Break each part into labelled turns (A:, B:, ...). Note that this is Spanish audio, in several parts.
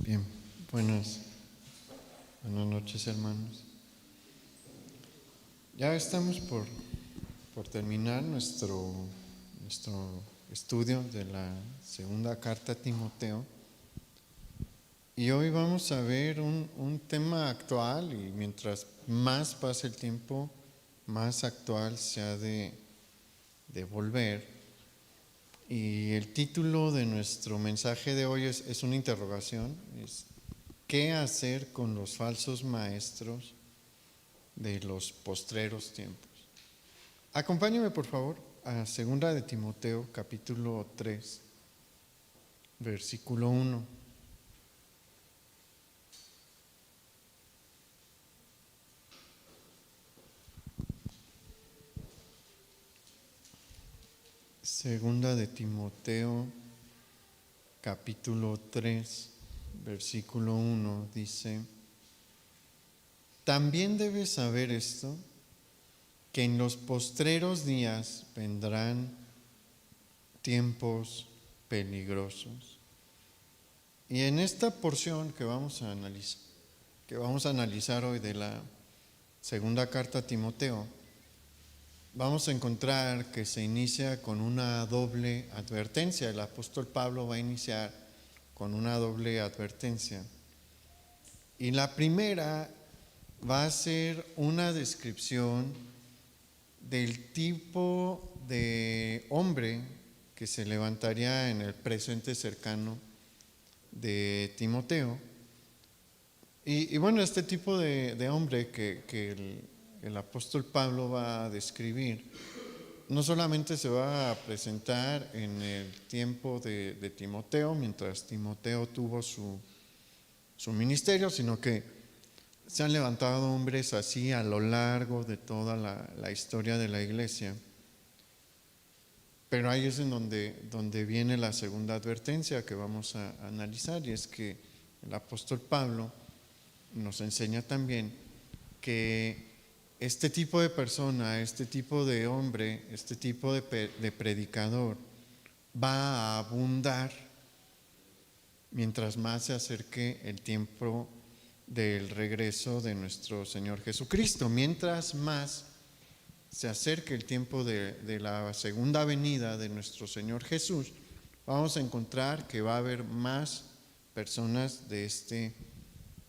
A: Bien, buenas noches, hermanos. Ya estamos por terminar nuestro estudio de la segunda carta a Timoteo. Y hoy vamos a ver un tema actual, y mientras más pase el tiempo, más actual se ha de volver. Y el título de nuestro mensaje de hoy es una interrogación, es ¿qué hacer con los falsos maestros de los postreros tiempos? Acompáñame por favor a 2 de Timoteo capítulo 3, versículo 1. Segunda de Timoteo capítulo 3, versículo 1 dice: también debes saber esto, que en los postreros días vendrán tiempos peligrosos. Y en esta porción que vamos a analizar hoy de la segunda carta a Timoteo, vamos a encontrar que se inicia con una doble advertencia. El apóstol Pablo va a iniciar con una doble advertencia. Y la primera va a ser una descripción del tipo de hombre que se levantaría en el presente cercano de Timoteo. Y bueno, este tipo de hombre que el apóstol Pablo va a describir, no solamente se va a presentar en el tiempo de Timoteo, mientras Timoteo tuvo su ministerio, sino que se han levantado hombres así a lo largo de toda la historia de la iglesia. Pero ahí es en donde viene la segunda advertencia que vamos a analizar, y es que el apóstol Pablo nos enseña también que este tipo de persona, este tipo de hombre, este tipo de predicador va a abundar mientras más se acerque el tiempo del regreso de nuestro Señor Jesucristo. Mientras más se acerque el tiempo de la segunda venida de nuestro Señor Jesús, vamos a encontrar que va a haber más personas de este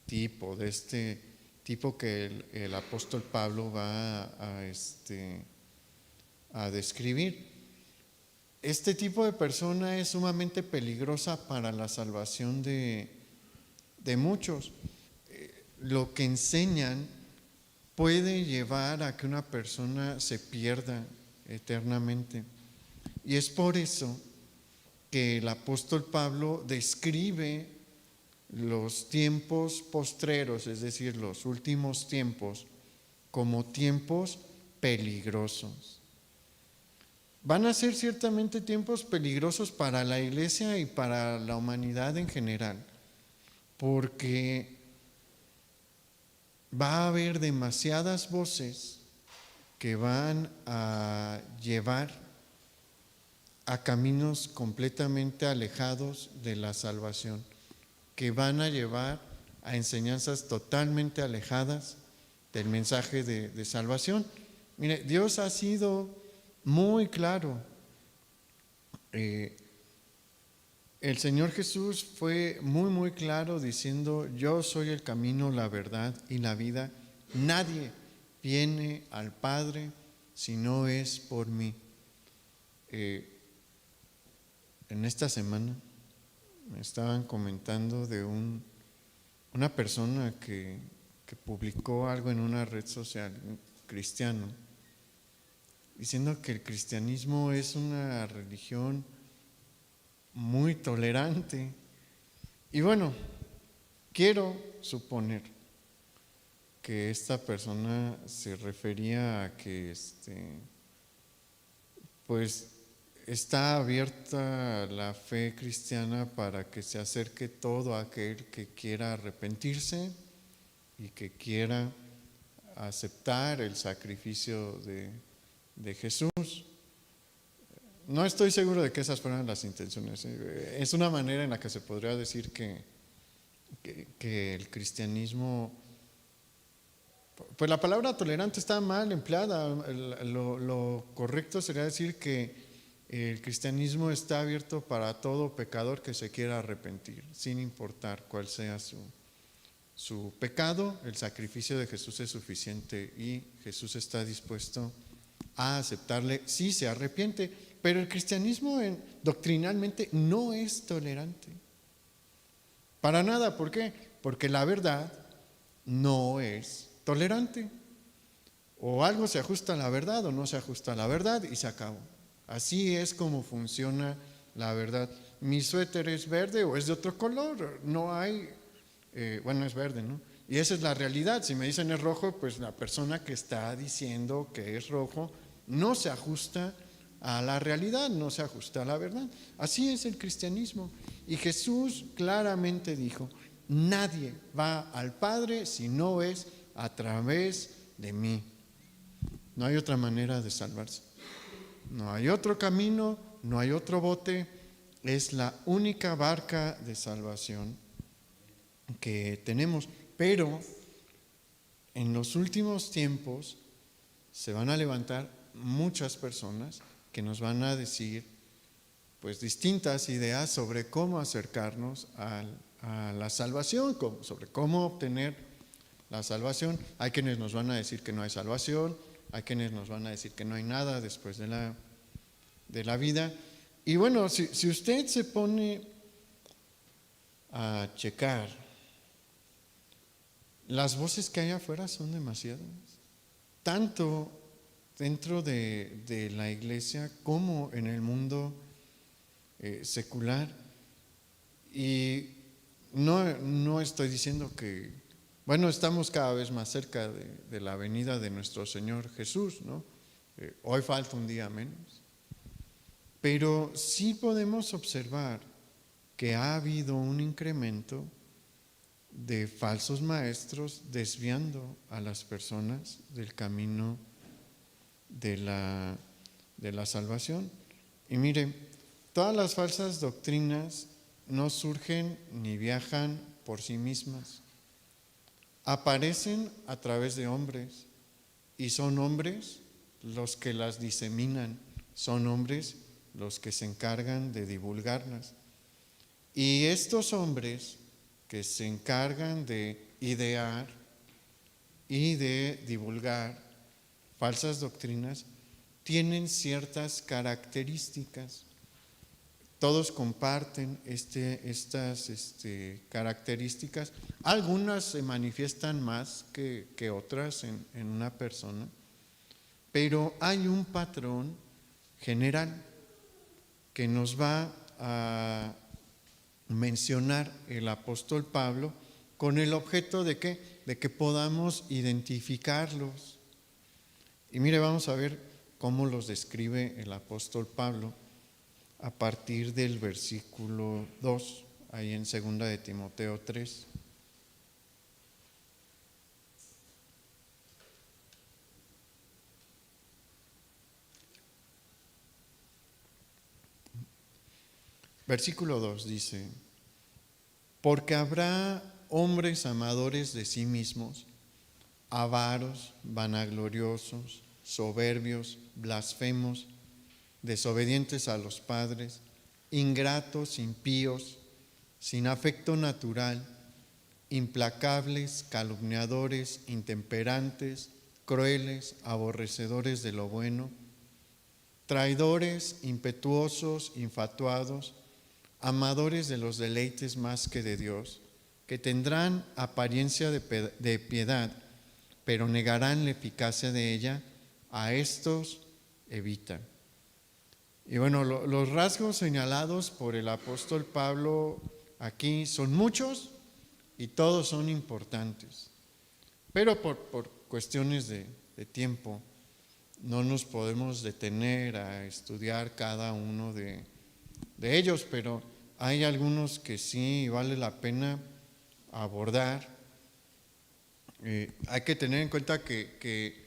A: tipo que el apóstol Pablo va a describir. Este tipo de persona es sumamente peligrosa para la salvación de muchos. Lo que enseñan puede llevar a que una persona se pierda eternamente. Y es por eso que el apóstol Pablo describe los tiempos postreros, es decir, los últimos tiempos, como tiempos peligrosos. Van a ser ciertamente tiempos peligrosos para la iglesia y para la humanidad en general, porque va a haber demasiadas voces que van a llevar a caminos completamente alejados de la salvación, que van a llevar a enseñanzas totalmente alejadas del mensaje de salvación. Mire, Dios ha sido muy claro. El Señor Jesús fue muy claro diciendo: yo soy el camino, la verdad y la vida. Nadie viene al Padre si no es por mí. En esta semana me estaban comentando de una persona que publicó algo en una red social, un cristiano, diciendo que el cristianismo es una religión muy tolerante. Y bueno, quiero suponer que esta persona se refería a que pues está abierta la fe cristiana para que se acerque todo aquel que quiera arrepentirse y que quiera aceptar el sacrificio de Jesús. No estoy seguro de que esas fueran las intenciones. Es una manera en la que se podría decir que el cristianismo, pues la palabra tolerante está mal empleada. Lo correcto sería decir que el cristianismo está abierto para todo pecador que se quiera arrepentir, sin importar cuál sea su pecado. El sacrificio de Jesús es suficiente y Jesús está dispuesto a aceptarle si se arrepiente. Pero el cristianismo doctrinalmente no es tolerante. Para nada. ¿Por qué? Porque la verdad no es tolerante. O algo se ajusta a la verdad o no se ajusta a la verdad y se acabó. Así es como funciona la verdad. Mi suéter es verde o es de otro color. No hay, bueno, es verde, ¿no? Y esa es la realidad. Si me dicen es rojo, pues la persona que está diciendo que es rojo no se ajusta a la realidad, no se ajusta a la verdad. Así es el cristianismo. Y Jesús claramente dijo: nadie va al Padre si no es a través de mí. No hay otra manera de salvarse. No hay otro camino, no hay otro bote. Es la única barca de salvación que tenemos. Pero en los últimos tiempos se van a levantar muchas personas que nos van a decir pues distintas ideas sobre cómo acercarnos a la salvación, sobre cómo obtener la salvación. Hay quienes nos van a decir que no hay salvación, hay quienes nos van a decir que no hay nada después de la vida. Y bueno, si usted se pone a checar, las voces que hay afuera son demasiadas, tanto dentro de la iglesia como en el mundo secular. Y no estoy diciendo que, bueno, estamos cada vez más cerca de la venida de nuestro Señor Jesús, ¿no? Hoy falta un día menos. Pero sí podemos observar que ha habido un incremento de falsos maestros desviando a las personas del camino de la salvación. Y mire, todas las falsas doctrinas no surgen ni viajan por sí mismas. Aparecen a través de hombres y son hombres los que las diseminan, son hombres los que se encargan de divulgarlas. Y estos hombres que se encargan de idear y de divulgar falsas doctrinas tienen ciertas características. Todos comparten estas características. Algunas se manifiestan más que otras en una persona, pero hay un patrón general que nos va a mencionar el apóstol Pablo con el objeto de que podamos identificarlos. Y mire, vamos a ver cómo los describe el apóstol Pablo a partir del versículo 2, ahí en 2 de Timoteo 3. Versículo 2 dice: porque habrá hombres amadores de sí mismos, avaros, vanagloriosos, soberbios, blasfemos, desobedientes a los padres, ingratos, impíos, sin afecto natural, implacables, calumniadores, intemperantes, crueles, aborrecedores de lo bueno, traidores, impetuosos, infatuados, amadores de los deleites más que de Dios, que tendrán apariencia de piedad, pero negarán la eficacia de ella. A estos evita. Y bueno, los rasgos señalados por el apóstol Pablo aquí son muchos y todos son importantes. Pero por cuestiones de tiempo no nos podemos detener a estudiar cada uno de ellos, pero hay algunos que sí vale la pena abordar. Hay que tener en cuenta que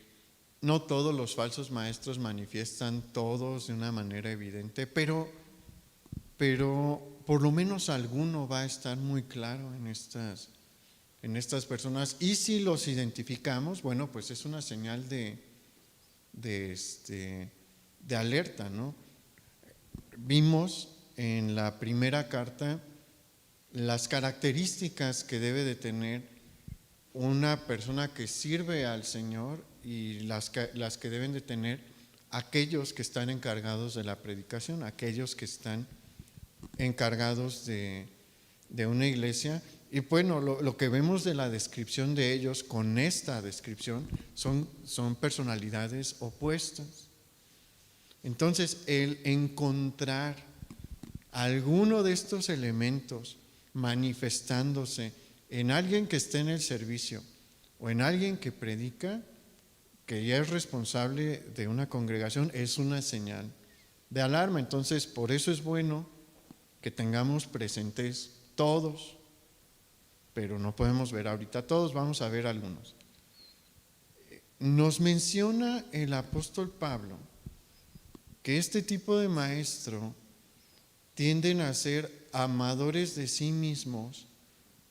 A: no todos los falsos maestros manifiestan todos de una manera evidente, pero pero por lo menos alguno va a estar muy claro en estas personas. Y si los identificamos, bueno, pues es una señal de alerta, ¿no? Vimos en la primera carta las características que debe de tener una persona que sirve al Señor y las que deben de tener aquellos que están encargados de la predicación, aquellos que están encargados de una iglesia. Y bueno, lo que vemos de la descripción de ellos con esta descripción son personalidades opuestas. Entonces, el encontrar alguno de estos elementos manifestándose en alguien que esté en el servicio o en alguien que predica, que ya es responsable de una congregación, es una señal de alarma. Entonces, por eso es bueno que tengamos presentes todos, pero no podemos ver ahorita todos, vamos a ver algunos. Nos menciona el apóstol Pablo que este tipo de maestro tienden a ser amadores de sí mismos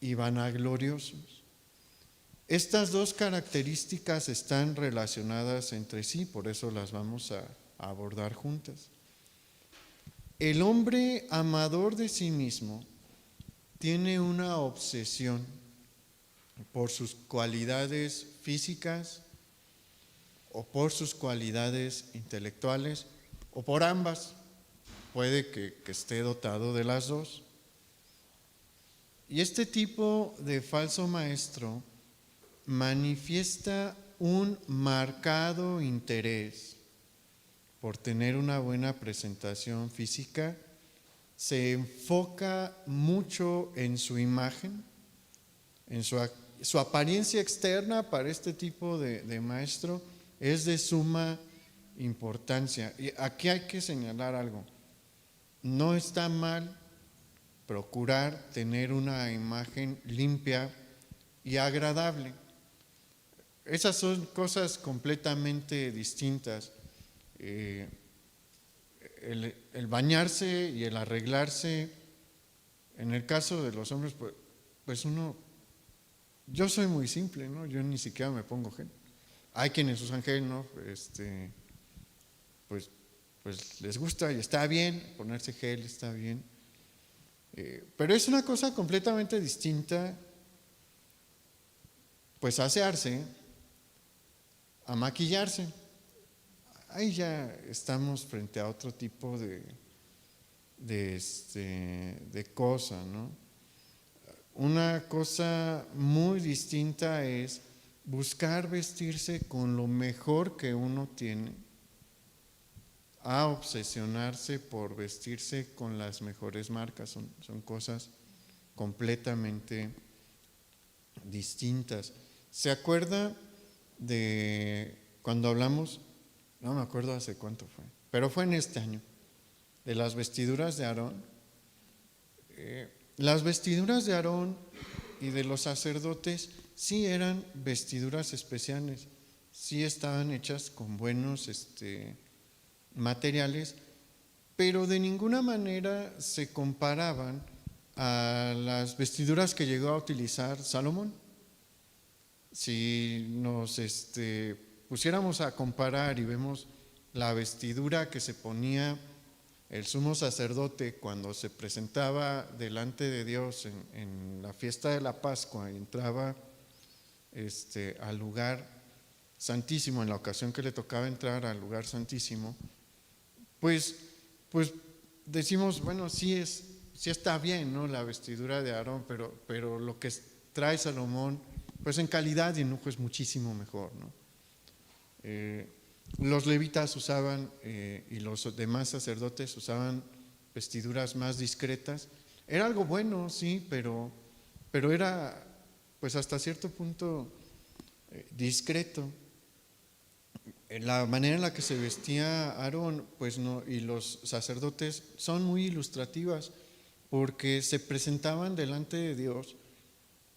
A: y vanagloriosos. Estas dos características están relacionadas entre sí, por eso las vamos a abordar juntas. El hombre amador de sí mismo tiene una obsesión por sus cualidades físicas o por sus cualidades intelectuales o por ambas. Puede que esté dotado de las dos. Y este tipo de falso maestro manifiesta un marcado interés por tener una buena presentación física, se enfoca mucho en su imagen, en su apariencia externa. Para este tipo de maestro es de suma importancia. Y aquí hay que señalar algo. No está mal procurar tener una imagen limpia y agradable. Esas son cosas completamente distintas. El bañarse y el arreglarse, en el caso de los hombres, pues yo soy muy simple, ¿no? Yo ni siquiera me pongo gel. Hay quienes usan gel, ¿no? Pues les gusta y está bien, ponerse gel está bien. Pero es una cosa completamente distinta, pues asearse, a maquillarse. Ahí ya estamos frente a otro tipo de cosa, ¿no? Una cosa muy distinta es buscar vestirse con lo mejor que uno tiene, a obsesionarse por vestirse con las mejores marcas. Son cosas completamente distintas. ¿Se acuerda de cuando hablamos? No me acuerdo hace cuánto fue, pero fue en este año, de las vestiduras de Aarón. Las vestiduras de Aarón y de los sacerdotes sí eran vestiduras especiales, sí estaban hechas con buenos materiales, pero de ninguna manera se comparaban a las vestiduras que llegó a utilizar Salomón. Si nos pusiéramos a comparar y vemos la vestidura que se ponía el sumo sacerdote cuando se presentaba delante de Dios en la fiesta de la Pascua y entraba al lugar santísimo, en la ocasión que le tocaba entrar al lugar santísimo, pues decimos, bueno, sí está bien, ¿no?, la vestidura de Aarón, pero lo que trae Salomón, pues en calidad y en lujo es muchísimo mejor, ¿no? Los levitas usaban y los demás sacerdotes usaban vestiduras más discretas. Era algo bueno, sí, pero era pues hasta cierto punto discreto. La manera en la que se vestía Aarón, pues no, y los sacerdotes son muy ilustrativas, porque se presentaban delante de Dios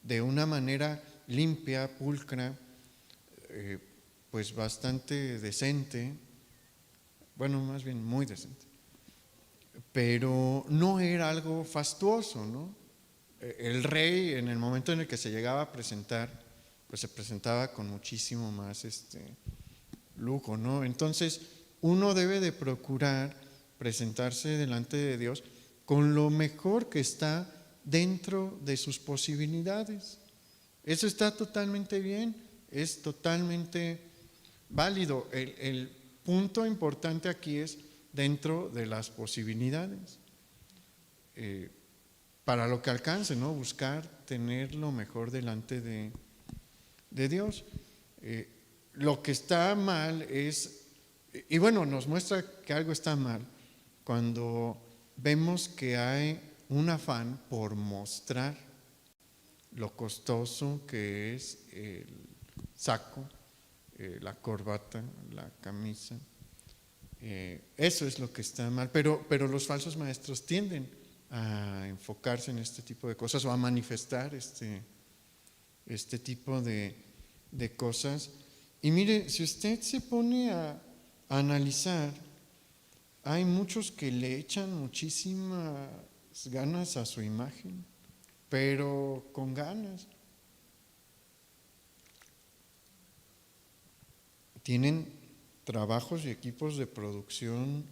A: de una manera limpia, pulcra, pues bastante decente, bueno, más bien muy decente. pero no era algo fastuoso, ¿no? El rey, en el momento en el que se llegaba a presentar, pues se presentaba con muchísimo más lujo, ¿no? Entonces, uno debe de procurar presentarse delante de Dios con lo mejor que está dentro de sus posibilidades. Eso está totalmente bien, es totalmente válido. El punto importante aquí es dentro de las posibilidades. Para lo que alcance, ¿no? Buscar tener lo mejor delante de Dios. Lo que está mal es, y bueno, nos muestra que algo está mal cuando vemos que hay un afán por mostrar lo costoso que es el saco, la corbata, la camisa. Eso es lo que está mal, pero los falsos maestros tienden a enfocarse en este tipo de cosas o a manifestar este tipo de cosas. Y mire, si usted se pone a analizar, hay muchos que le echan muchísimas ganas a su imagen, pero con ganas. Tienen trabajos y equipos de producción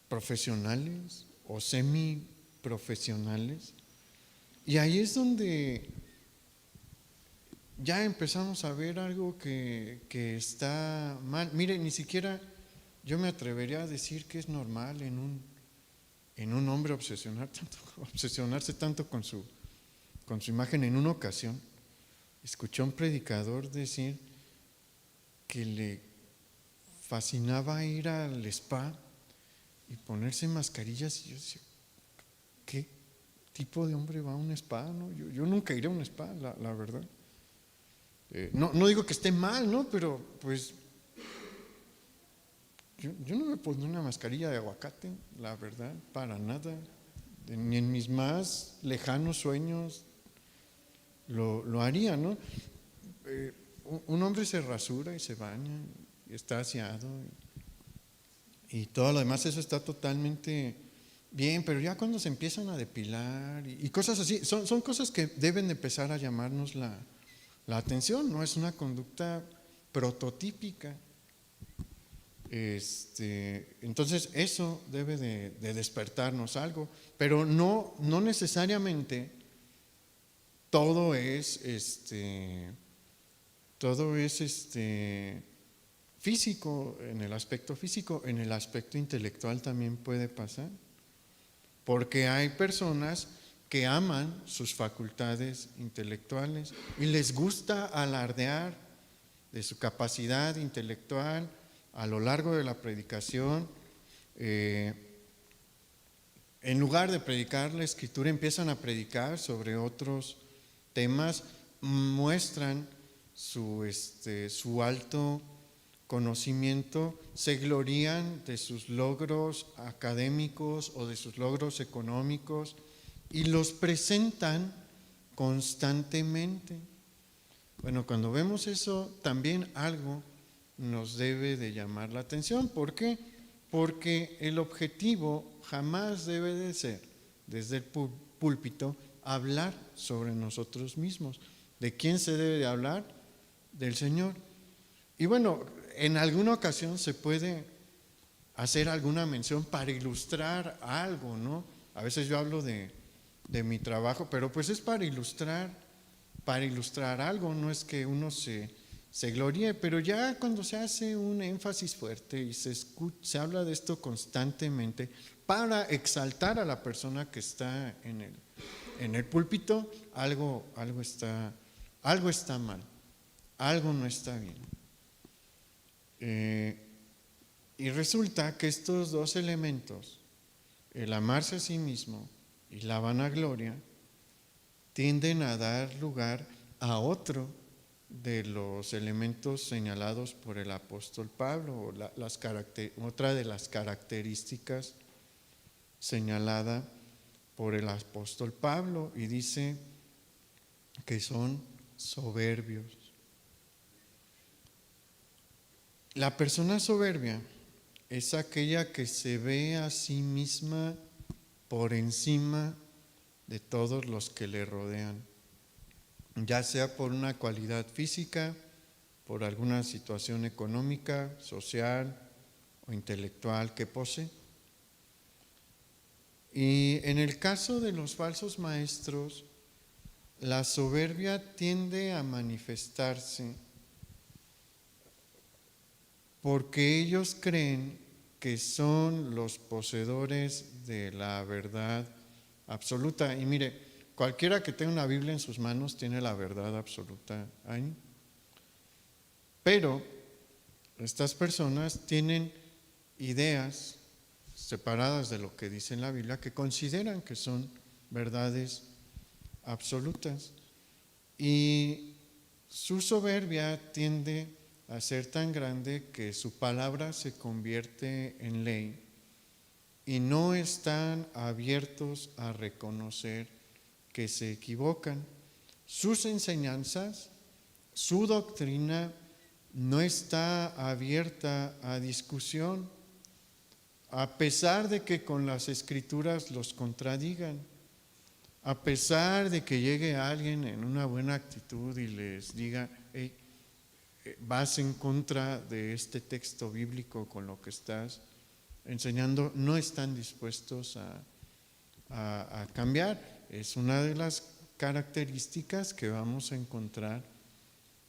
A: profesionales o semiprofesionales, y ahí es donde ya empezamos a ver algo que está mal. Mire, ni siquiera yo me atrevería a decir que es normal en un hombre obsesionarse tanto con su imagen. En una ocasión escuché a un predicador decir que le fascinaba ir al spa y ponerse mascarillas, y yo decía, ¿qué tipo de hombre va a un spa? ¿No? Yo nunca iré a un spa, la verdad. No digo que esté mal, ¿no? Pero pues yo no me pondré una mascarilla de aguacate, la verdad, para nada. Ni en mis más lejanos sueños lo haría, ¿no? Un hombre se rasura y se baña, y está aseado, y todo lo demás, eso está totalmente bien, pero ya cuando se empiezan a depilar y cosas así, son cosas que deben de empezar a llamarnos la atención. No es una conducta prototípica. Entonces eso debe de despertarnos algo, pero no necesariamente todo es físico. En el aspecto físico, en el aspecto intelectual también puede pasar, porque hay personas que aman sus facultades intelectuales y les gusta alardear de su capacidad intelectual a lo largo de la predicación. En lugar de predicar la Escritura, empiezan a predicar sobre otros temas, muestran su alto conocimiento, se glorían de sus logros académicos o de sus logros económicos y los presentan constantemente. Bueno, cuando vemos eso, también algo nos debe de llamar la atención. ¿Por qué? Porque el objetivo jamás debe de ser, desde el púlpito, hablar sobre nosotros mismos. ¿De quién se debe de hablar? Del Señor. Y bueno, en alguna ocasión se puede hacer alguna mención para ilustrar algo, ¿no? A veces yo hablo de mi trabajo, pero pues es para ilustrar algo, no es que uno se gloríe, pero ya cuando se hace un énfasis fuerte y se habla de esto constantemente para exaltar a la persona que está en el púlpito, algo está mal, algo no está bien. Y resulta que estos dos elementos, el amarse a sí mismo y la vanagloria, tienden a dar lugar a otro de los elementos señalados por el apóstol Pablo, o otra de las características señalada por el apóstol Pablo, y dice que son soberbios. La persona soberbia es aquella que se ve a sí misma por encima de todos los que le rodean, ya sea por una cualidad física, por alguna situación económica, social o intelectual que posee. Y en el caso de los falsos maestros, la soberbia tiende a manifestarse porque ellos creen que son los poseedores de la verdad absoluta. Y mire, cualquiera que tenga una Biblia en sus manos tiene la verdad absoluta ahí. Pero estas personas tienen ideas separadas de lo que dice en la Biblia que consideran que son verdades absolutas. Y su soberbia tiende a ser tan grande que su palabra se convierte en ley y no están abiertos a reconocer que se equivocan. Sus enseñanzas, su doctrina no está abierta a discusión, a pesar de que con las escrituras los contradigan, a pesar de que llegue alguien en una buena actitud y les diga: hey, vas en contra de este texto bíblico con lo que estás enseñando, no están dispuestos a cambiar. Es una de las características que vamos a encontrar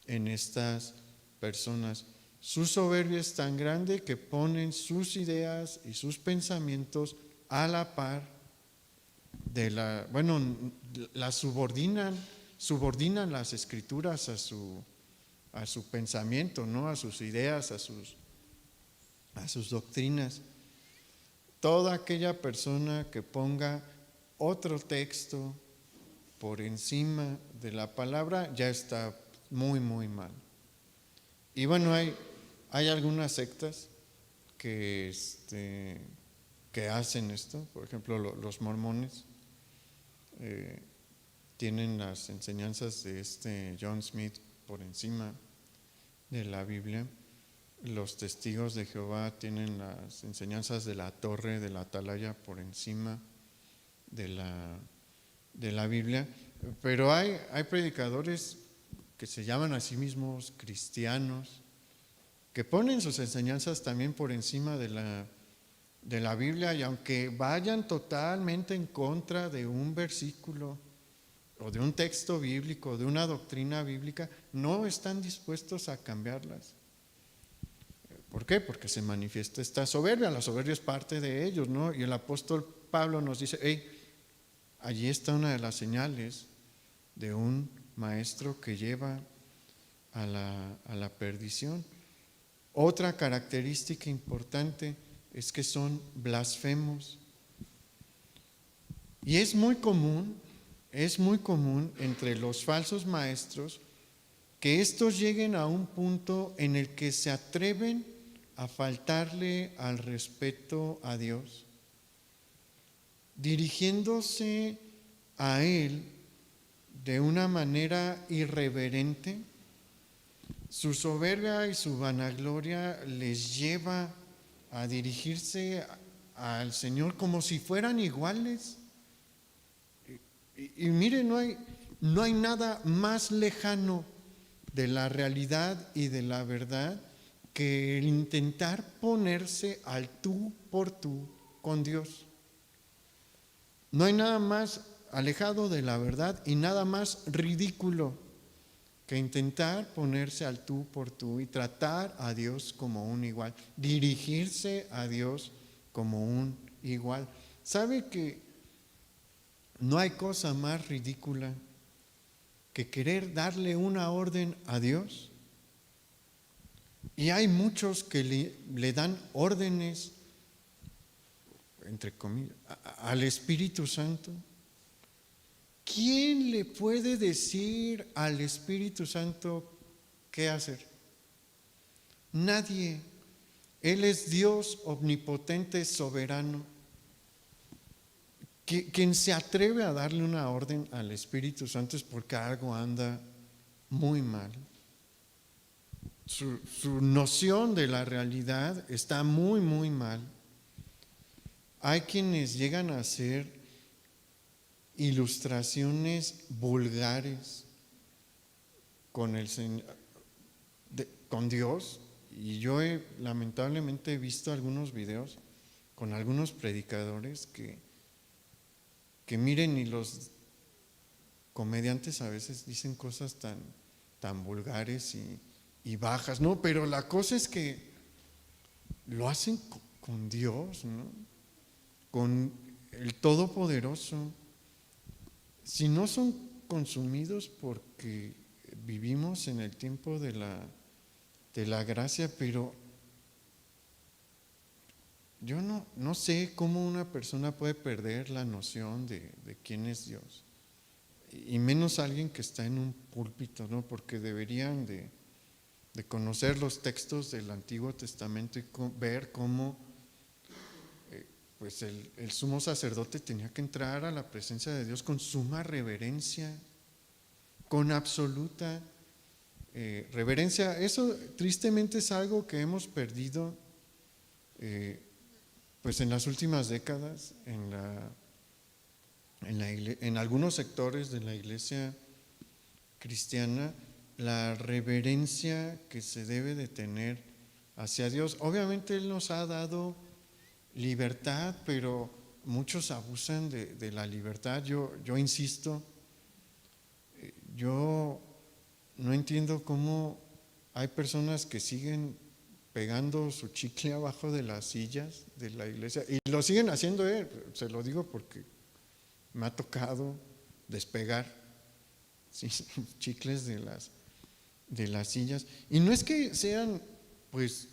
A: en estas personas. Su soberbia es tan grande que ponen sus ideas y sus pensamientos a la par de las subordinan las escrituras a su pensamiento, ¿no? A sus ideas, a sus doctrinas. Toda aquella persona que ponga otro texto por encima de la palabra ya está muy, muy mal. Y bueno, hay algunas sectas que hacen esto. Por ejemplo, los mormones tienen las enseñanzas de John Smith por encima de la Biblia. Los testigos de Jehová tienen las enseñanzas de la torre de la atalaya por encima de la Biblia. Pero hay predicadores que se llaman a sí mismos cristianos, que ponen sus enseñanzas también por encima de la Biblia, y aunque vayan totalmente en contra de un versículo o de un texto bíblico, de una doctrina bíblica, no están dispuestos a cambiarlas. ¿Por qué? Porque se manifiesta esta soberbia. La soberbia es parte de ellos, ¿no? Y el apóstol Pablo nos dice: hey, allí está una de las señales de un maestro que lleva a la perdición. Otra característica importante es que son blasfemos. Y es muy común entre los falsos maestros que estos lleguen a un punto en el que se atreven a faltarle al respeto a Dios, dirigiéndose a Él de una manera irreverente. Su soberbia y su vanagloria les lleva a dirigirse al Señor como si fueran iguales. Y mire, no hay nada más lejano de la realidad y de la verdad que el intentar ponerse al tú por tú con Dios. No hay nada más alejado de la verdad y nada más ridículo que intentar ponerse al tú por tú y tratar a Dios como un igual, dirigirse a Dios como un igual. ¿Sabe que no hay cosa más ridícula que querer darle una orden a Dios? Y hay muchos que le dan órdenes, entre comillas, al Espíritu Santo. ¿Quién le puede decir al Espíritu Santo qué hacer? Nadie. Él es Dios omnipotente, soberano. Quien se atreve a darle una orden al Espíritu Santo es porque algo anda muy mal. su noción de la realidad está muy, muy mal. Hay quienes llegan a hacer ilustraciones vulgares con el Señor, con Dios, y yo lamentablemente he visto algunos videos con algunos predicadores que miren, y los comediantes a veces dicen cosas tan vulgares y bajas, no, pero la cosa es que lo hacen con Dios, ¿no? Con el Todopoderoso. Si no son consumidos porque vivimos en el tiempo de la gracia, pero yo no sé cómo una persona puede perder la noción de quién es Dios, y menos alguien que está en un púlpito, ¿no? Porque deberían de conocer los textos del Antiguo Testamento y ver cómo pues el sumo sacerdote tenía que entrar a la presencia de Dios con suma reverencia, con absoluta reverencia. Eso tristemente es algo que hemos perdido pues en las últimas décadas en algunos sectores de la iglesia cristiana, la reverencia que se debe de tener hacia Dios. Obviamente Él nos ha dado libertad, pero muchos abusan de la libertad. Yo insisto, yo no entiendo cómo hay personas que siguen pegando su chicle abajo de las sillas de la iglesia, y lo siguen haciendo, se lo digo porque me ha tocado despegar, ¿sí?, chicles de las sillas, y no es que sean pues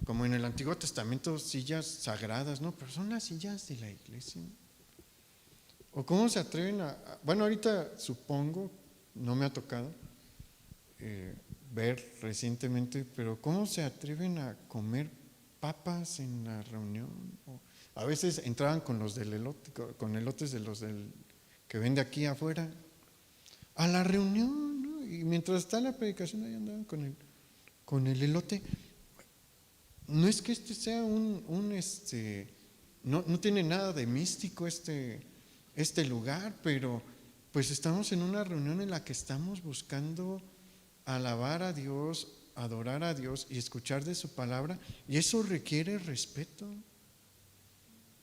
A: como en el Antiguo Testamento sillas sagradas, no, pero son las sillas de la iglesia. ¿O cómo se atreven bueno, ahorita supongo, no me ha tocado ver recientemente, pero cómo se atreven a comer papas en la reunión? A veces entraban con los del elote, con elotes de los que vende aquí afuera, a la reunión, ¿no? Y mientras está la predicación ahí andaban con el elote. No es que este sea no tiene nada de místico este lugar, pero pues estamos en una reunión en la que estamos buscando alabar a Dios, adorar a Dios y escuchar de su palabra, y eso requiere respeto.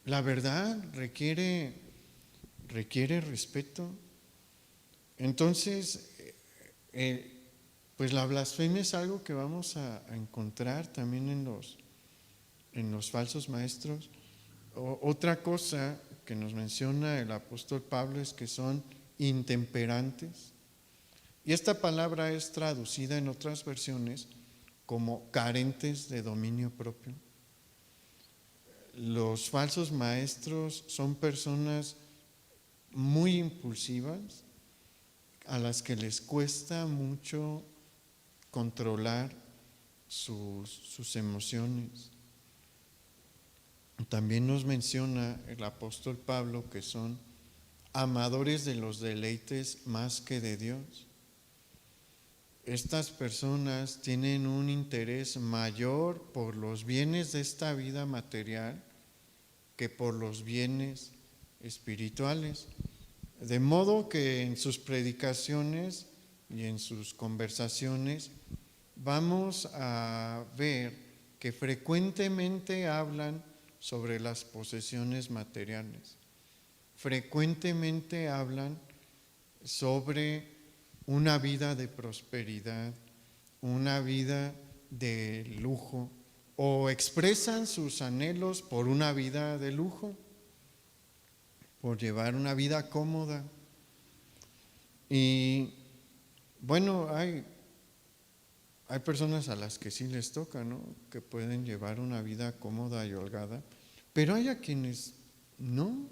A: La verdad requiere respeto. Entonces, pues la blasfemia es algo que vamos a encontrar también en los falsos maestros. Otra cosa que nos menciona el apóstol Pablo es que son intemperantes. Y esta palabra es traducida en otras versiones como carentes de dominio propio. Los falsos maestros son personas muy impulsivas, a las que les cuesta mucho controlar sus emociones. También nos menciona el apóstol Pablo que son amadores de los deleites más que de Dios. Estas personas tienen un interés mayor por los bienes de esta vida material que por los bienes espirituales. De modo que en sus predicaciones y en sus conversaciones vamos a ver que frecuentemente hablan sobre las posesiones materiales. Frecuentemente hablan sobre una vida de prosperidad, una vida de lujo, o expresan sus anhelos por una vida de lujo, por llevar una vida cómoda. Y bueno, hay personas a las que sí les toca, ¿no?, que pueden llevar una vida cómoda y holgada, pero hay a quienes no.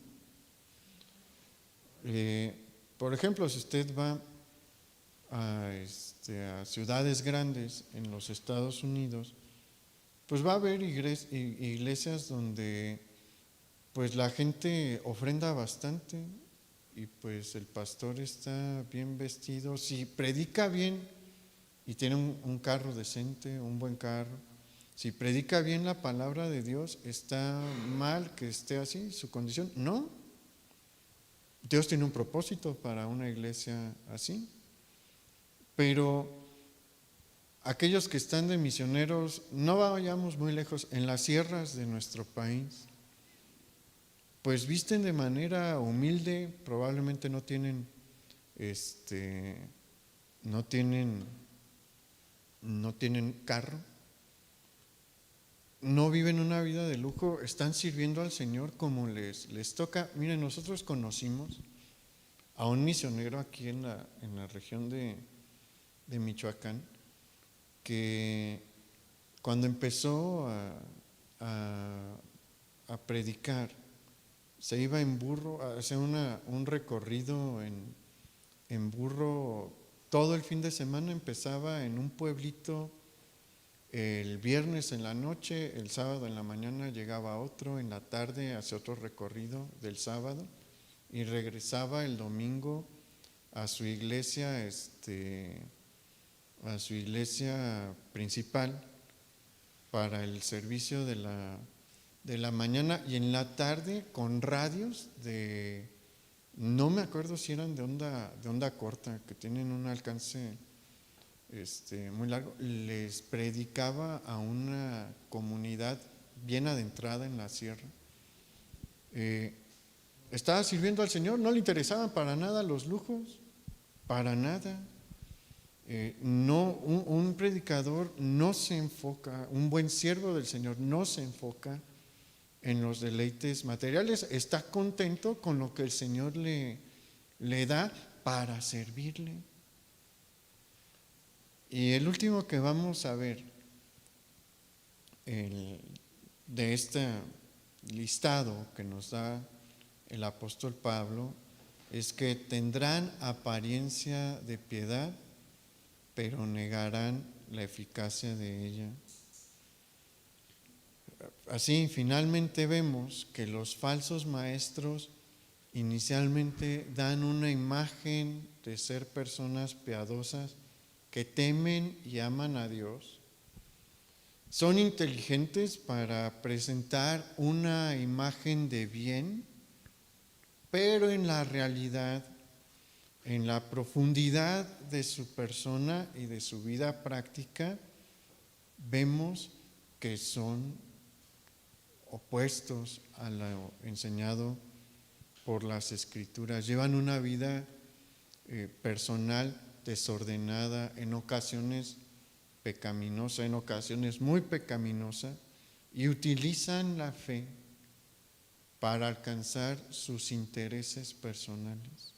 A: Por ejemplo, si usted va a ciudades grandes en los Estados Unidos, pues va a haber iglesias donde pues la gente ofrenda bastante y pues el pastor está bien vestido. Si predica bien, y tiene un carro decente, un buen carro, si predica bien la palabra de Dios, ¿está mal que esté así, su condición? No. Dios tiene un propósito para una iglesia así. Pero aquellos que están de misioneros, no vayamos muy lejos, en las sierras de nuestro país, pues visten de manera humilde, probablemente no tienen no tienen carro, no viven una vida de lujo, están sirviendo al Señor como les toca. Miren, nosotros conocimos a un misionero aquí en la región de Michoacán, que cuando empezó a predicar, se iba en burro, a hacer un recorrido en burro todo el fin de semana. Empezaba en un pueblito el viernes en la noche, el sábado en la mañana llegaba a otro, en la tarde hacía otro recorrido del sábado y regresaba el domingo a su iglesia, a su iglesia principal para el servicio de la mañana, y en la tarde con radios no me acuerdo si eran de onda corta, que tienen un alcance muy largo, les predicaba a una comunidad bien adentrada en la sierra. Estaba sirviendo al Señor, no le interesaban para nada los lujos, para nada. Un predicador no se enfoca, un buen siervo del Señor no se enfoca en los deleites materiales, está contento con lo que el Señor le da para servirle. Y el último que vamos a ver de este listado que nos da el apóstol Pablo es que tendrán apariencia de piedad, pero negarán la eficacia de ella. Así, finalmente vemos que los falsos maestros inicialmente dan una imagen de ser personas piadosas que temen y aman a Dios. Son inteligentes para presentar una imagen de bien, pero en la realidad, en la profundidad de su persona y de su vida práctica, vemos que son opuestos a lo enseñado por las Escrituras. Llevan una vida personal desordenada, en ocasiones pecaminosa, en ocasiones muy pecaminosa, y utilizan la fe para alcanzar sus intereses personales.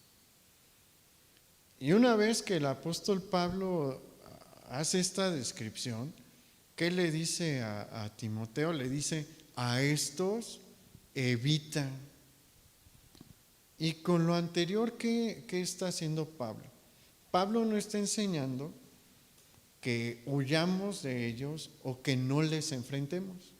A: Y una vez que el apóstol Pablo hace esta descripción, ¿qué le dice a Timoteo? Le dice: a estos evita. Y con lo anterior, ¿qué está haciendo Pablo? Pablo no está enseñando que huyamos de ellos o que no les enfrentemos.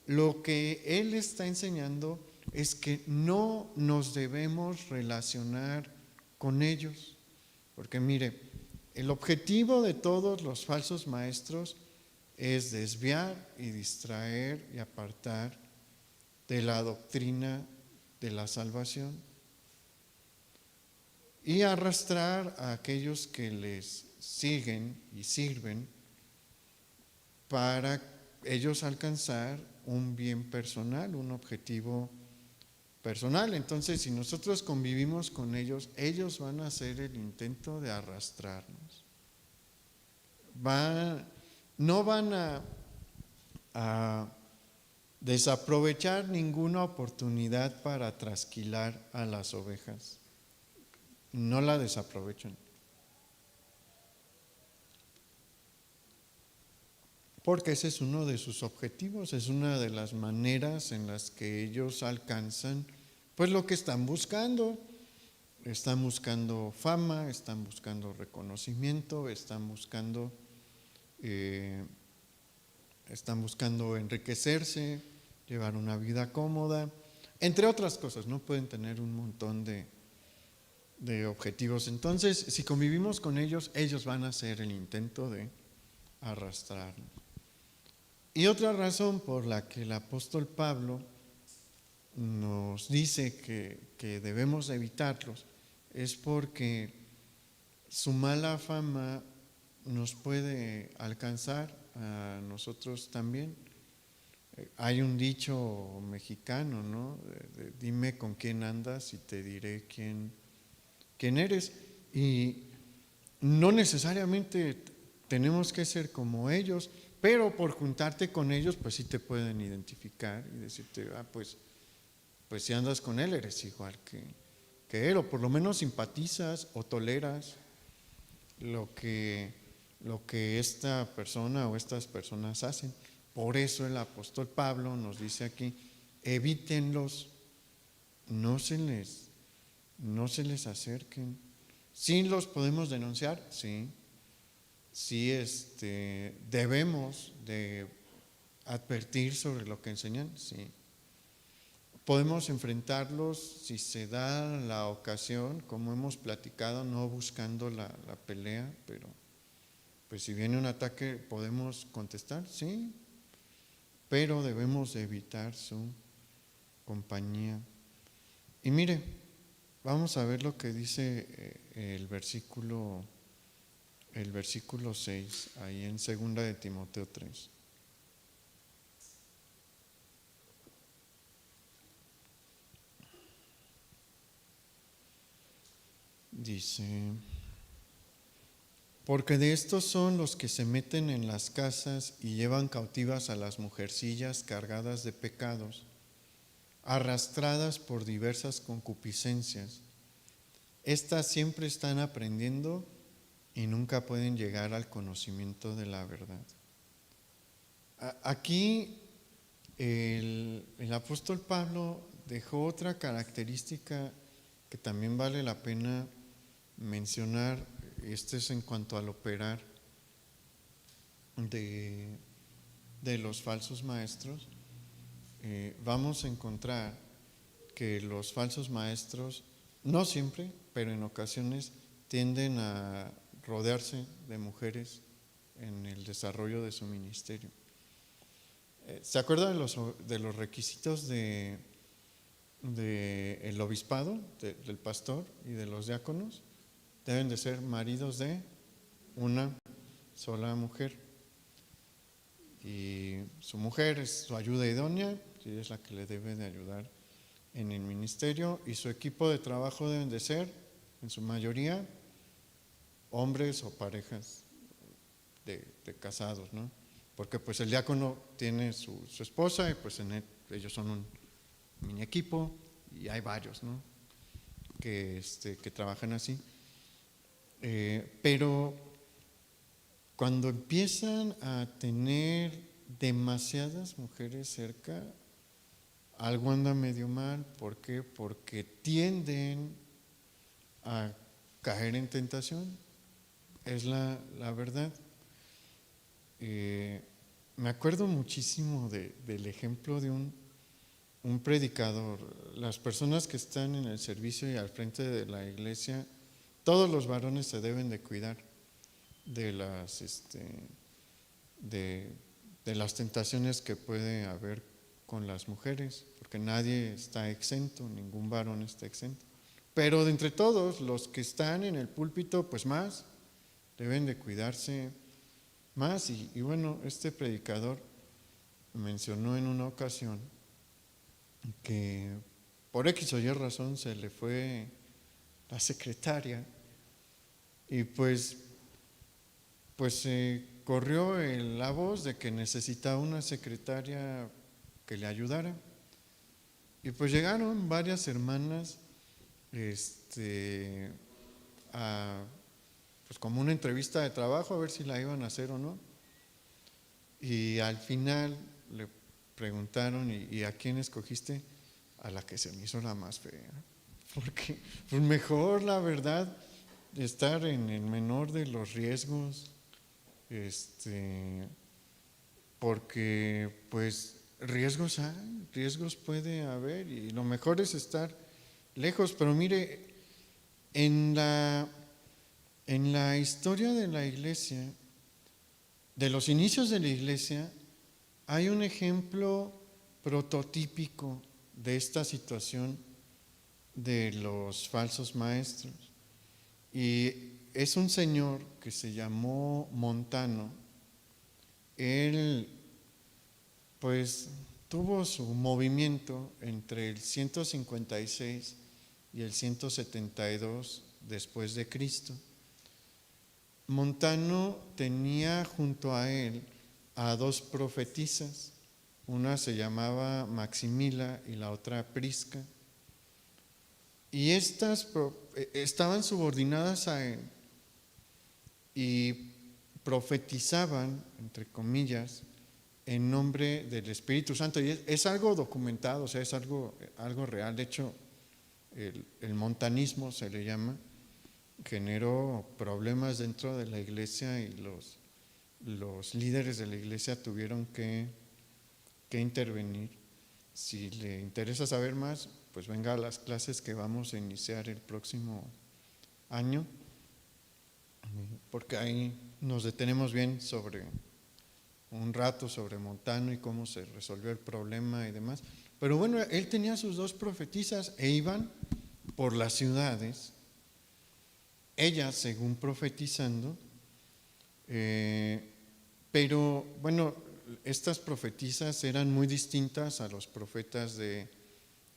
A: Lo que él está enseñando es que no nos debemos relacionar con ellos. Porque mire, el objetivo de todos los falsos maestros es desviar y distraer y apartar de la doctrina de la salvación y arrastrar a aquellos que les siguen y sirven para ellos alcanzar un bien personal, un objetivo personal. Entonces, si nosotros convivimos con ellos, ellos van a hacer el intento de arrastrarnos. No van a desaprovechar ninguna oportunidad para trasquilar a las ovejas. No la desaprovechan. Porque ese es uno de sus objetivos, es una de las maneras en las que ellos alcanzan pues lo que están buscando. Están buscando fama, están buscando reconocimiento, están buscando enriquecerse, llevar una vida cómoda, entre otras cosas. No pueden tener un montón de objetivos. Entonces, si convivimos con ellos, ellos van a hacer el intento de arrastrarnos. Y otra razón por la que el apóstol Pablo nos dice que debemos evitarlos es porque su mala fama nos puede alcanzar a nosotros también. Hay un dicho mexicano, ¿no? Dime con quién andas y te diré quién eres. Y no necesariamente tenemos que ser como ellos, pero por juntarte con ellos, pues sí te pueden identificar y decirte, pues si andas con él eres igual que él, o por lo menos simpatizas o toleras lo que esta persona o estas personas hacen. Por eso el apóstol Pablo nos dice aquí, evítenlos, no se les acerquen. ¿Sí los podemos denunciar? Sí. Sí, debemos de advertir sobre lo que enseñan, sí. Podemos enfrentarlos si se da la ocasión, como hemos platicado, no buscando la pelea, pero pues si viene un ataque podemos contestar, sí, pero debemos de evitar su compañía. Y mire, vamos a ver lo que dice el versículo 6, ahí en 2 de Timoteo 3. Dice, porque de estos son los que se meten en las casas y llevan cautivas a las mujercillas cargadas de pecados, arrastradas por diversas concupiscencias. Estas siempre están aprendiendo y nunca pueden llegar al conocimiento de la verdad. Aquí el apóstol Pablo dejó otra característica que también vale la pena mencionar. Este es en cuanto al operar de los falsos maestros. Vamos a encontrar que los falsos maestros, no siempre, pero en ocasiones, tienden a rodearse de mujeres en el desarrollo de su ministerio. ¿Se acuerda de los requisitos del obispado, del pastor y de los diáconos? Deben de ser maridos de una sola mujer. Y su mujer es su ayuda idónea, y es la que le debe de ayudar en el ministerio. Y su equipo de trabajo deben de ser, en su mayoría, hombres o parejas de casados, ¿no? Porque pues el diácono tiene su esposa y pues ellos son un mini equipo y hay varios, ¿no? Que trabajan así. Pero cuando empiezan a tener demasiadas mujeres cerca, algo anda medio mal. ¿Por qué? Porque tienden a caer en tentación. Es la verdad. Me acuerdo muchísimo del ejemplo de un predicador. Las personas que están en el servicio y al frente de la iglesia, todos los varones se deben de cuidar de las tentaciones que puede haber con las mujeres, porque nadie está exento, ningún varón está exento. Pero de entre todos los que están en el púlpito, pues más deben de cuidarse más. Y bueno, este predicador mencionó en una ocasión que por X o Y razón se le fue la secretaria y pues corrió la voz de que necesitaba una secretaria que le ayudara. Y pues llegaron varias hermanas pues como una entrevista de trabajo a ver si la iban a hacer o no. Y al final le preguntaron, ¿y a quién escogiste? A la que se me hizo la más fea. Porque pues mejor, la verdad, estar en el menor de los riesgos, porque pues riesgos puede haber y lo mejor es estar lejos. Pero mire, En la historia de la iglesia, de los inicios de la iglesia, hay un ejemplo prototípico de esta situación de los falsos maestros. Y es un señor que se llamó Montano. Él, pues, tuvo su movimiento entre el 156 y el 172 después de Cristo. Montano tenía junto a él a dos profetisas, una se llamaba Maximila y la otra Prisca, y estas estaban subordinadas a él y profetizaban, entre comillas, en nombre del Espíritu Santo. Y es algo documentado, o sea, es algo real. De hecho, el montanismo se le llama, generó problemas dentro de la iglesia y los líderes de la iglesia tuvieron que intervenir. Si le interesa saber más, pues venga a las clases que vamos a iniciar el próximo año, porque ahí nos detenemos bien un rato sobre Montano y cómo se resolvió el problema y demás. Pero bueno, él tenía sus dos profetisas e iban por las ciudades, ellas según profetizando, pero bueno, estas profetisas eran muy distintas a los profetas de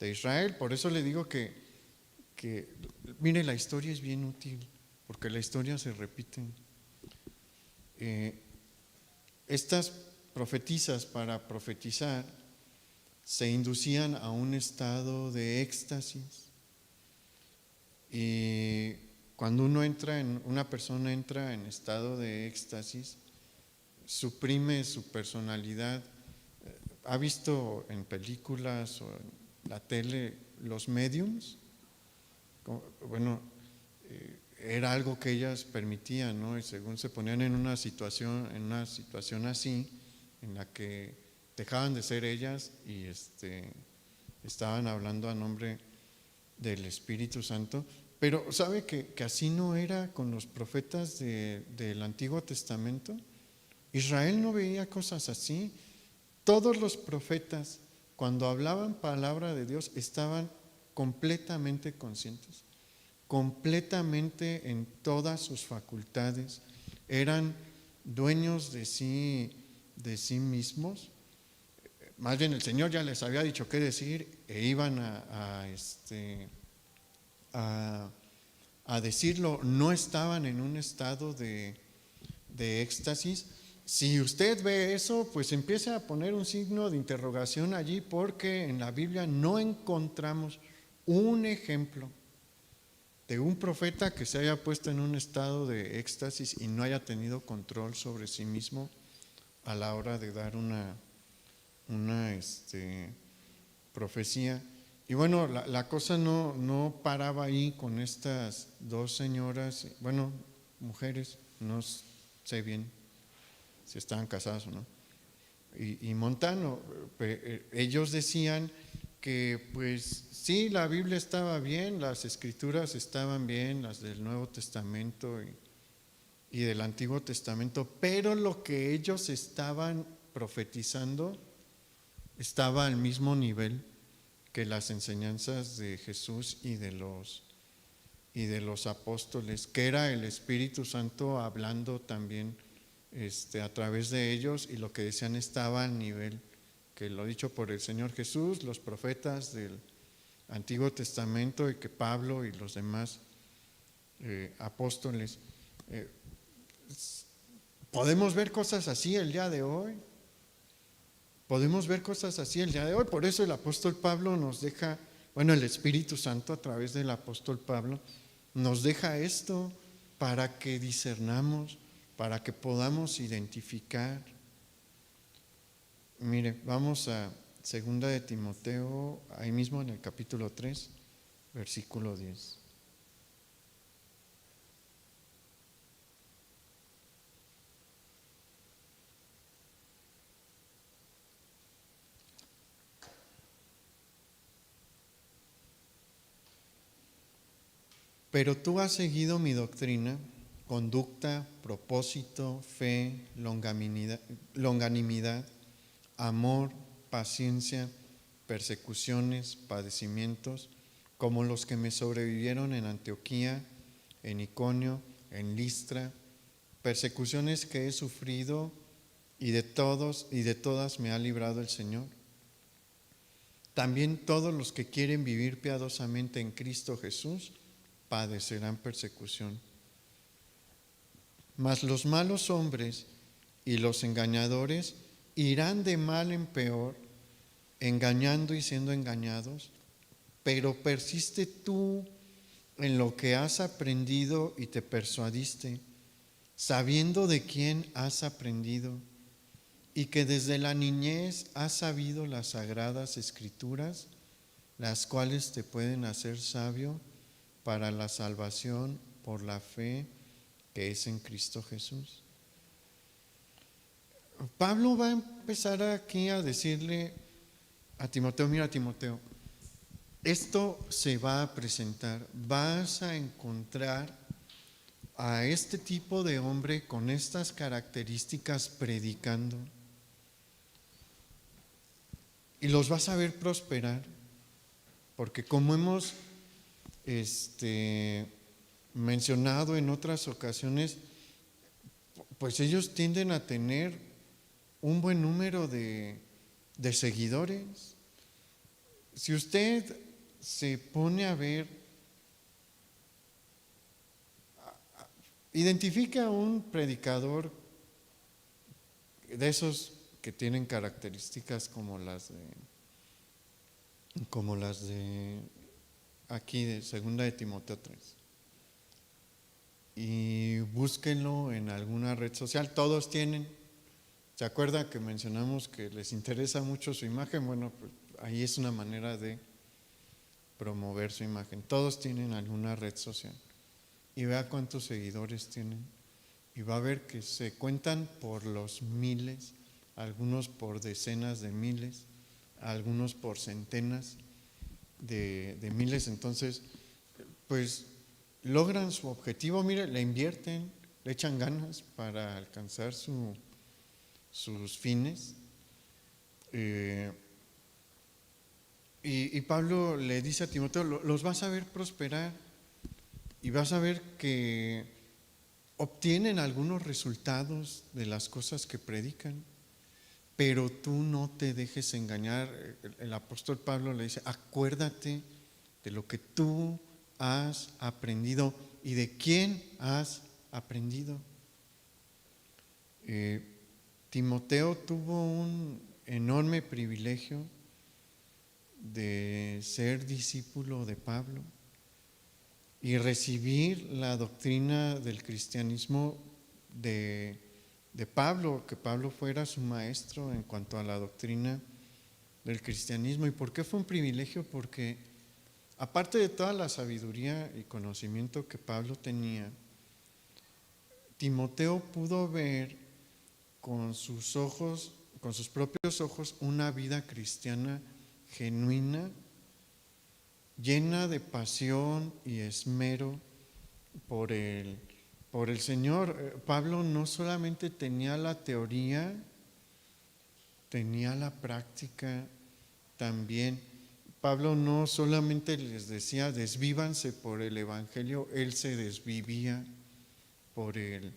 A: Israel. Por eso le digo que mire, la historia es bien útil, porque la historia se repite. Estas profetisas, para profetizar, se inducían a un estado de éxtasis. Y cuando una persona entra en estado de éxtasis, suprime su personalidad. ¿Ha visto en películas o en la tele los mediums? Bueno, era algo que ellas permitían, ¿no? Y según se ponían en una situación así, en la que dejaban de ser ellas y estaban hablando a nombre del Espíritu Santo. Pero ¿sabe que así no era con los profetas del Antiguo Testamento? Israel no veía cosas así. Todos los profetas, cuando hablaban palabra de Dios, estaban completamente conscientes, completamente en todas sus facultades, eran dueños de sí mismos. Más bien el Señor ya les había dicho qué decir e iban a decirlo. No estaban en un estado de éxtasis. Si usted ve eso, pues empiece a poner un signo de interrogación allí, porque en la Biblia no encontramos un ejemplo de un profeta que se haya puesto en un estado de éxtasis y no haya tenido control sobre sí mismo a la hora de dar una profecía. Y bueno, la cosa no paraba ahí con estas dos señoras, bueno, mujeres, no sé bien si estaban casadas o no, y Montano. Ellos decían que pues sí, la Biblia estaba bien, las escrituras estaban bien, las del Nuevo Testamento y del Antiguo Testamento, pero lo que ellos estaban profetizando estaba al mismo nivel que las enseñanzas de Jesús y de los apóstoles, que era el Espíritu Santo hablando también a través de ellos, y lo que decían estaba al nivel que lo dicho por el Señor Jesús, los profetas del Antiguo Testamento, y que Pablo y los demás apóstoles. Podemos ver cosas así el día de hoy. Podemos ver cosas así el día de hoy. Por eso el apóstol Pablo nos deja, bueno, el Espíritu Santo a través del apóstol Pablo nos deja esto para que discernamos, para que podamos identificar. Mire, vamos a 2 de Timoteo, ahí mismo en el capítulo 3, versículo 10. Pero tú has seguido mi doctrina, conducta, propósito, fe, longanimidad, amor, paciencia, persecuciones, padecimientos, como los que me sobrevivieron en Antioquía, en Iconio, en Listra, persecuciones que he sufrido y de todas me ha librado el Señor. También todos los que quieren vivir piadosamente en Cristo Jesús padecerán persecución. Mas los malos hombres y los engañadores irán de mal en peor, engañando y siendo engañados. Pero persiste tú en lo que has aprendido y te persuadiste, sabiendo de quién has aprendido, y que desde la niñez has sabido las sagradas escrituras, las cuales te pueden hacer sabio para la salvación por la fe que es en Cristo Jesús. Pablo va a empezar aquí a decirle a Timoteo: mira, Timoteo, esto se va a presentar, vas a encontrar a este tipo de hombre con estas características predicando, y los vas a ver prosperar, porque como hemos mencionado en otras ocasiones, pues ellos tienden a tener un buen número de seguidores. Si usted se pone a ver, identifica a un predicador de esos que tienen características como las de aquí de segunda de Timoteo 3, y búsquenlo en alguna red social. Todos tienen. ¿Se acuerda que mencionamos que les interesa mucho su imagen? Bueno, pues ahí es una manera de promover su imagen. Todos tienen alguna red social, y vea cuántos seguidores tienen, y va a ver que se cuentan por los miles, algunos por decenas de miles, algunos por centenas de miles. Entonces, pues logran su objetivo. Mire, le invierten, le echan ganas para alcanzar sus fines. Y Pablo le dice a Timoteo: los vas a ver prosperar, y vas a ver que obtienen algunos resultados de las cosas que predican, pero tú no te dejes engañar. El apóstol Pablo le dice: acuérdate de lo que tú has aprendido y de quién has aprendido. Timoteo tuvo un enorme privilegio de ser discípulo de Pablo y recibir la doctrina del cristianismo de Pablo, que Pablo fuera su maestro en cuanto a la doctrina del cristianismo. ¿Y por qué fue un privilegio? Porque aparte de toda la sabiduría y conocimiento que Pablo tenía, Timoteo pudo ver con sus ojos, con sus propios ojos, una vida cristiana genuina, llena de pasión y esmero por el Señor. Pablo no solamente tenía la teoría, tenía la práctica también. Pablo no solamente les decía: desvívanse por el evangelio, él se desvivía por el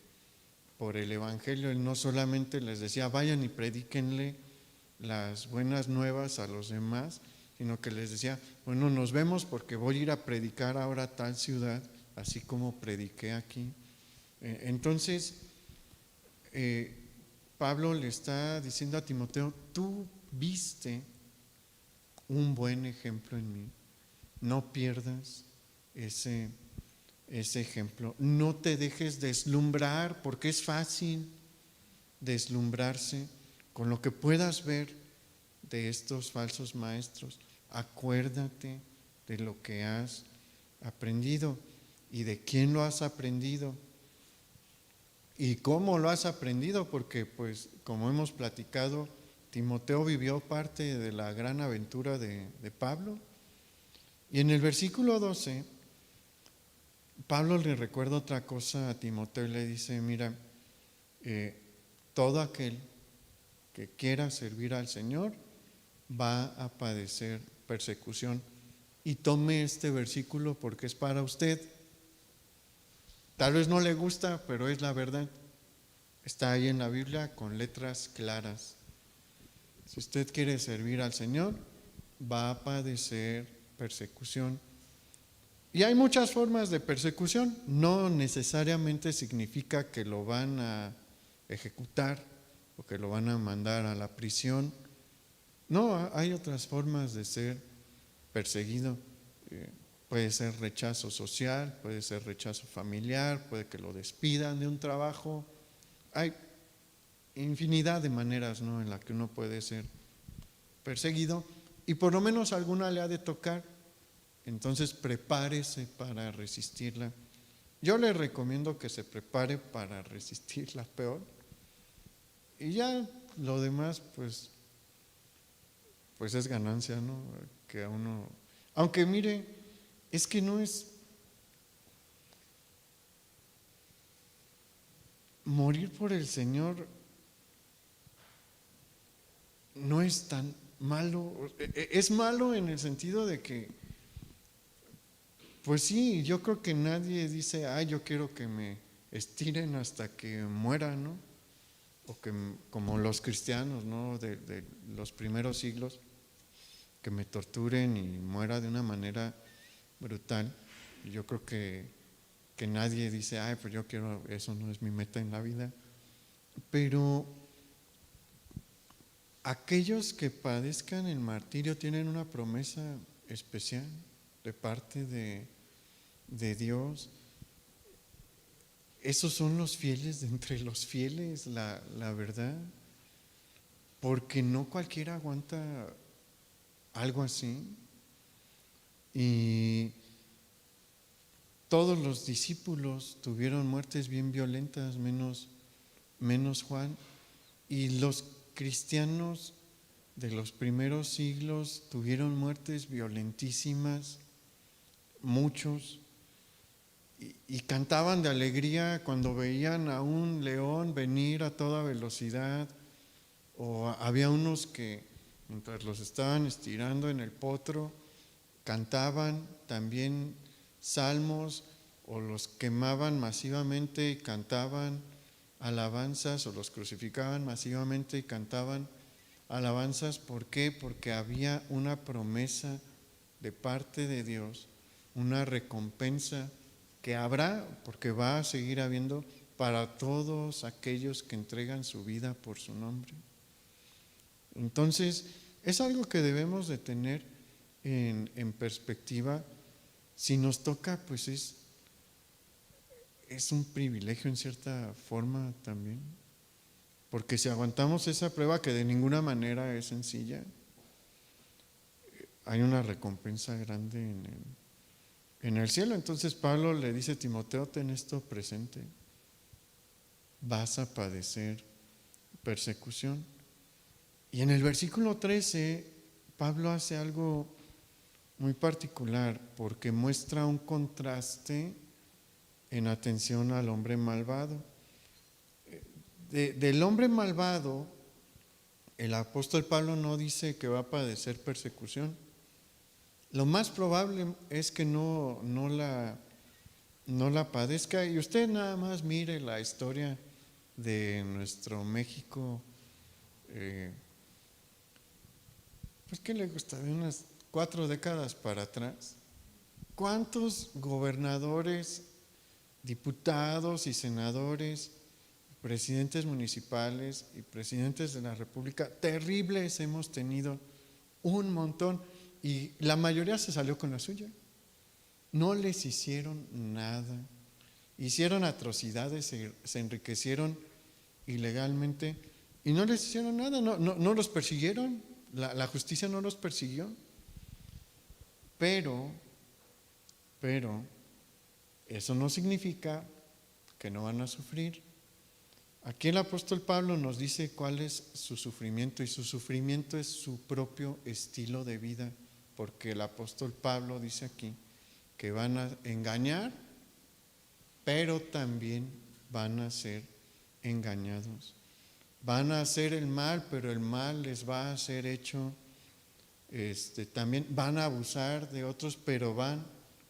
A: evangelio. Él no solamente les decía: vayan y predíquenle las buenas nuevas a los demás, sino que les decía: bueno, nos vemos porque voy a ir a predicar ahora a tal ciudad, así como prediqué aquí. Entonces, Pablo le está diciendo a Timoteo: tú viste un buen ejemplo en mí, no pierdas ese ejemplo, no te dejes deslumbrar, porque es fácil deslumbrarse con lo que puedas ver de estos falsos maestros. Acuérdate de lo que has aprendido y de quién lo has aprendido y cómo lo has aprendido, porque pues como hemos platicado, Timoteo vivió parte de la gran aventura de Pablo. Y en el versículo 12 Pablo le recuerda otra cosa a Timoteo y le dice, mira, todo aquel que quiera servir al Señor va a padecer persecución. Y tome este versículo porque es para usted. Tal vez no le gusta, pero es la verdad. Está ahí en la Biblia con letras claras. Si usted quiere servir al Señor, va a padecer persecución. Y hay muchas formas de persecución. No necesariamente significa que lo van a ejecutar o que lo van a mandar a la prisión. No, hay otras formas de ser perseguido. Puede ser rechazo social, puede ser rechazo familiar, puede que lo despidan de un trabajo. Hay infinidad de maneras, ¿no?, en la que uno puede ser perseguido y por lo menos alguna le ha de tocar. Entonces prepárese para resistirla. Yo le recomiendo que se prepare para resistir la peor y ya lo demás pues es ganancia, ¿no? Que a uno, aunque mire, es que no es morir por el Señor, no es tan malo. Es malo en el sentido de que, pues sí, yo creo que nadie dice, yo quiero que me estiren hasta que muera, ¿no? O que, como los cristianos, ¿no?, de los primeros siglos, que me torturen y muera de una manera brutal. Yo creo que nadie dice, pues yo quiero, eso no es mi meta en la vida. Pero aquellos que padezcan el martirio tienen una promesa especial de parte de Dios. Esos son los fieles de entre los fieles, la verdad, porque no cualquiera aguanta algo así. Y todos los discípulos tuvieron muertes bien violentas, menos Juan, y los cristianos de los primeros siglos tuvieron muertes violentísimas, muchos, y cantaban de alegría cuando veían a un león venir a toda velocidad, o había unos que mientras los estaban estirando en el potro cantaban también salmos, o los quemaban masivamente y cantaban alabanzas, o los crucificaban masivamente y cantaban alabanzas. ¿Por qué? Porque había una promesa de parte de Dios, una recompensa que habrá, porque va a seguir habiendo, para todos aquellos que entregan su vida por su nombre. Entonces, es algo que debemos de tener en perspectiva. Si nos toca, pues es un privilegio en cierta forma también, porque si aguantamos esa prueba, que de ninguna manera es sencilla, hay una recompensa grande en el cielo. Entonces Pablo le dice a Timoteo, ten esto presente, vas a padecer persecución. Y en el versículo 13, Pablo hace algo muy particular, porque muestra un contraste en atención al hombre malvado. Del hombre malvado, el apóstol Pablo no dice que va a padecer persecución. Lo más probable es que no la padezca. Y usted nada más mire la historia de nuestro México, pues ¿qué le gusta? De unas 4 décadas para atrás. ¿Cuántos gobernadores, diputados y senadores, presidentes municipales y presidentes de la República terribles hemos tenido? Un montón. Y la mayoría se salió con la suya. No les hicieron nada. Hicieron atrocidades, se enriquecieron ilegalmente y no les hicieron nada. No los persiguieron. La justicia no los persiguió. Pero eso no significa que no van a sufrir. Aquí el apóstol Pablo nos dice cuál es su sufrimiento, y su sufrimiento es su propio estilo de vida, porque el apóstol Pablo dice aquí que van a engañar pero también van a ser engañados. Van a hacer el mal, pero el mal les va a ser hecho. También van a abusar de otros, pero van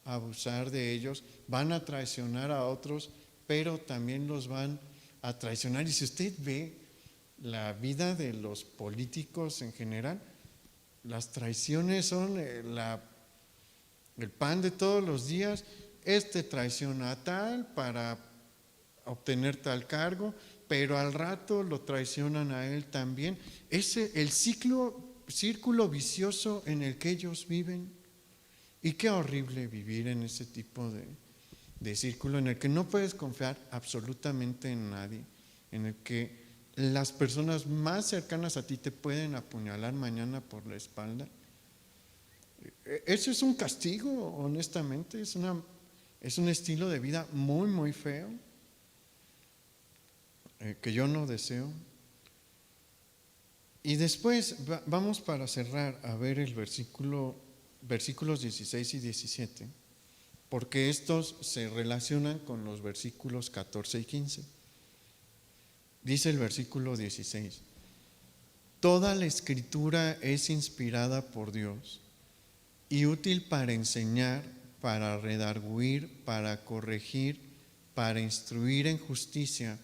A: a abusar de ellos. Van a traicionar a otros, pero también los van a traicionar. Y si usted ve la vida de los políticos en general, las traiciones son el pan de todos los días. Traiciona a tal para obtener tal cargo, pero al rato lo traicionan a él también. El círculo vicioso en el que ellos viven. Y qué horrible vivir en ese tipo de círculo en el que no puedes confiar absolutamente en nadie, en el que las personas más cercanas a ti te pueden apuñalar mañana por la espalda. Eso es un castigo, honestamente, es un estilo de vida muy, muy feo, que yo no deseo. Y después vamos, para cerrar, a ver el versículos 16 y 17, porque estos se relacionan con los versículos 14 y 15. Dice el versículo 16: toda la escritura es inspirada por Dios y útil para enseñar, para redarguir, para corregir, para instruir en justicia,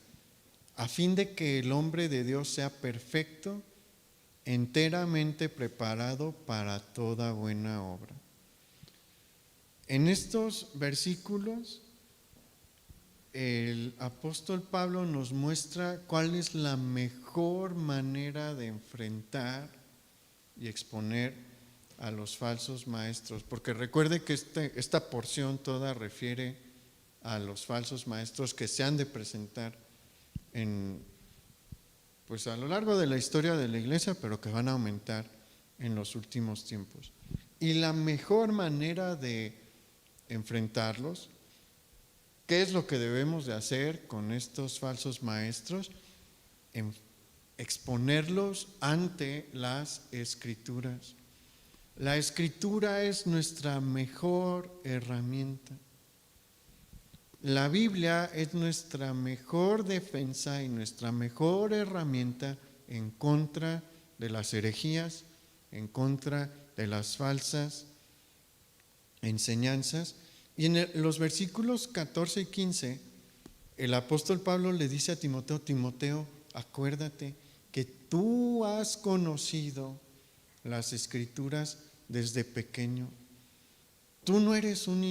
A: a fin de que el hombre de Dios sea perfecto, enteramente preparado para toda buena obra. En estos versículos, el apóstol Pablo nos muestra cuál es la mejor manera de enfrentar y exponer a los falsos maestros, porque recuerde que esta porción toda refiere a los falsos maestros que se han de presentar pues a lo largo de la historia de la iglesia, pero que van a aumentar en los últimos tiempos. Y la mejor manera de enfrentarlos, ¿qué es lo que debemos de hacer con estos falsos maestros? Exponerlos ante las Escrituras. La Escritura es nuestra mejor herramienta. La Biblia es nuestra mejor defensa y nuestra mejor herramienta en contra de las herejías, en contra de las falsas enseñanzas. Y en los versículos 14 y 15, el apóstol Pablo le dice a Timoteo: Timoteo, acuérdate que tú has conocido las Escrituras desde pequeño. Tú no eres un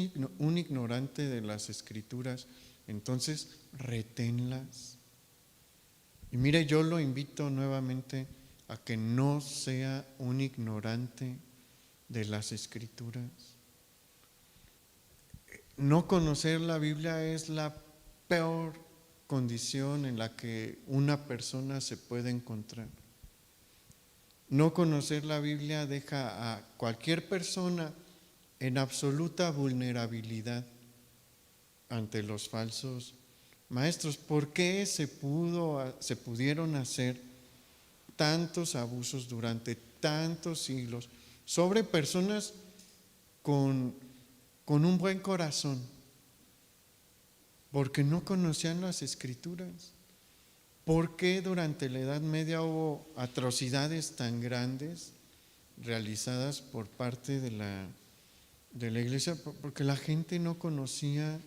A: ignorante de las Escrituras, entonces reténlas. Y mire, yo lo invito nuevamente a que no sea un ignorante de las Escrituras. No conocer la Biblia es la peor condición en la que una persona se puede encontrar. No conocer la Biblia deja a cualquier persona en absoluta vulnerabilidad ante los falsos maestros. ¿Por qué se pudieron hacer tantos abusos durante tantos siglos sobre personas con un buen corazón? Porque no conocían las Escrituras. ¿Por qué durante la Edad Media hubo atrocidades tan grandes realizadas por parte de la iglesia? Porque la gente no conocía